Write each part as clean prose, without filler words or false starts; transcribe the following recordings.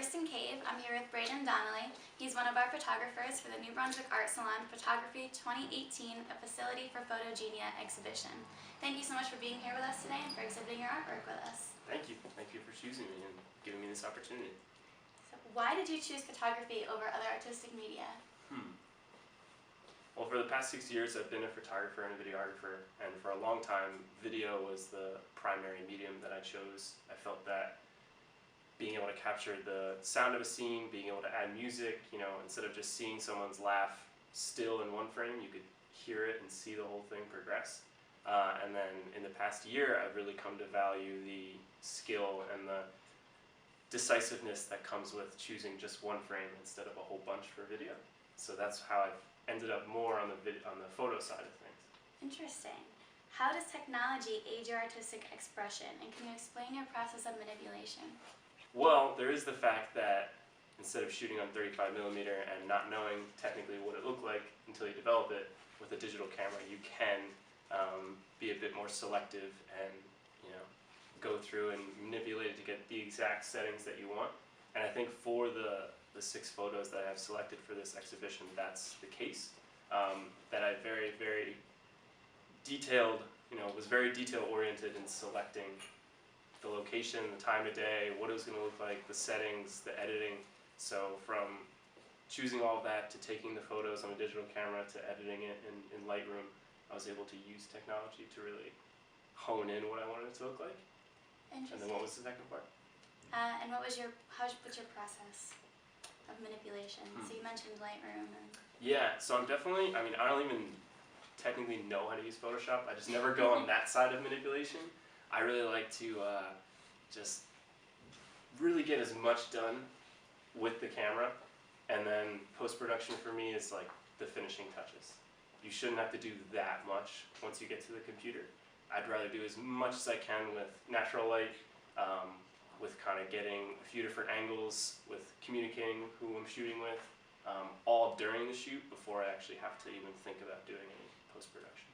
Kirsten Cave. I'm here with Brayden Donnelly. He's one of our photographers for the New Brunswick Art Salon Photography 2018, a Facility for Photogenia exhibition. Thank you so much for being here with us today and for exhibiting your artwork with us. Thank you. Thank you for choosing me and giving me this opportunity. So why did you choose photography over other artistic media? Well, for the past 6 years, I've been a photographer and a videographer, and for a long time, video was the primary medium that I chose. I felt that being able to capture the sound of a scene, being able to add music, instead of just seeing someone's laugh still in one frame, you could hear it and see the whole thing progress. And then in the past year, I've really come to value the skill and the decisiveness that comes with choosing just one frame instead of a whole bunch for video. So that's how I've ended up more on the photo side of things. Interesting. How does technology aid your artistic expression, and can you explain your process of manipulation? Well, there is the fact that instead of shooting on 35mm and not knowing technically what it looked like until you develop it, with a digital camera you can be a bit more selective and go through and manipulate it to get the exact settings that you want. And I think for the 6 photos that I have selected for this exhibition, that's the case. That I very detailed, was very detail oriented in selecting the location, the time of day, what it was going to look like, the settings, the editing. So from choosing all of that to taking the photos on a digital camera to editing it in Lightroom, I was able to use technology to really hone in what I wanted it to look like. Interesting. And then what was the second part? And what's your process of manipulation? So you mentioned Lightroom. Yeah, so I don't even technically know how to use Photoshop. I just never go on that side of manipulation. I really like to just really get as much done with the camera, and then post-production for me is like the finishing touches. You shouldn't have to do that much once you get to the computer. I'd rather do as much as I can with natural light, with kind of getting a few different angles, with communicating who I'm shooting with, all during the shoot before I actually have to even think about doing any post-production.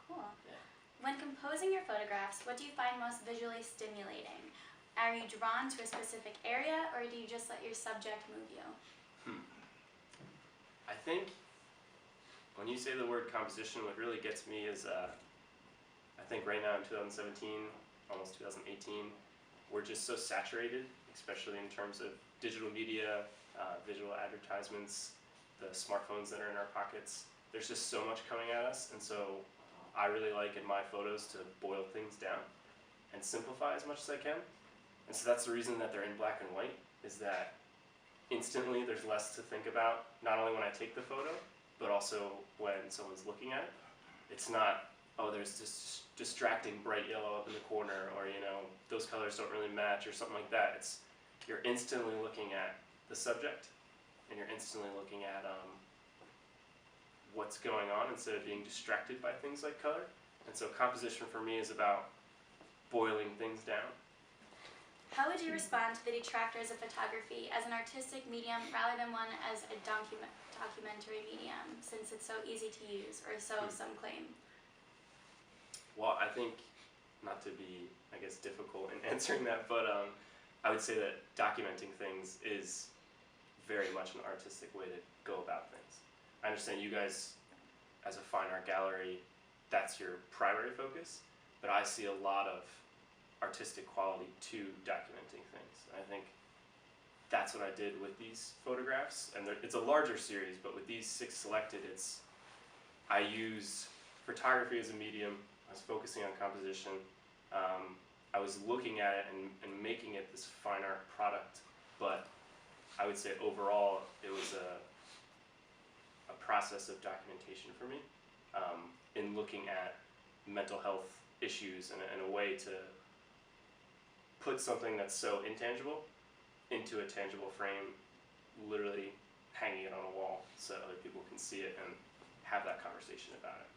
Cool. Yeah. When composing your photographs, what do you find most visually stimulating? Are you drawn to a specific area, or do you just let your subject move you? I think when you say the word composition, what really gets me is, I think right now in 2017, almost 2018, we're just so saturated, especially in terms of digital media, visual advertisements, the smartphones that are in our pockets. There's just so much coming at us, and so I really like in my photos to boil things down and simplify as much as I can. And so that's the reason that they're in black and white, is that instantly there's less to think about, not only when I take the photo, but also when someone's looking at it. It's not, oh, there's this distracting bright yellow up in the corner, or those colors don't really match, or something like that. It's, you're instantly looking at the subject, and you're instantly looking at what's going on instead of being distracted by things like color. And so composition for me is about boiling things down. How would you respond to the detractors of photography as an artistic medium rather than one as a documentary medium, since it's so easy to use, or so some claim? Well, I think, not to be, difficult in answering that, but I would say that documenting things is very much an artistic way to go about things. I understand you guys, as a fine art gallery, that's your primary focus, but I see a lot of artistic quality to documenting things. I think that's what I did with these photographs, and it's a larger series, but with these 6 selected, I use photography as a medium. I was focusing on composition. I was looking at it and making it this fine art product, but I would say overall it was a process of documentation for me, in looking at mental health issues and a way to put something that's so intangible into a tangible frame, literally hanging it on a wall so other people can see it and have that conversation about it.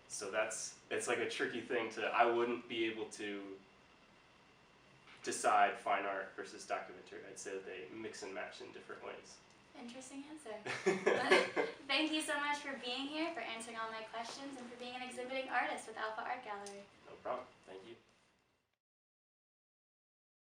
So it's like a tricky thing I wouldn't be able to decide fine art versus documentary. I'd say that they mix and match in different ways. Interesting answer. Thank you so much for being here, for answering all my questions, and for being an exhibiting artist with Alpha Art Gallery.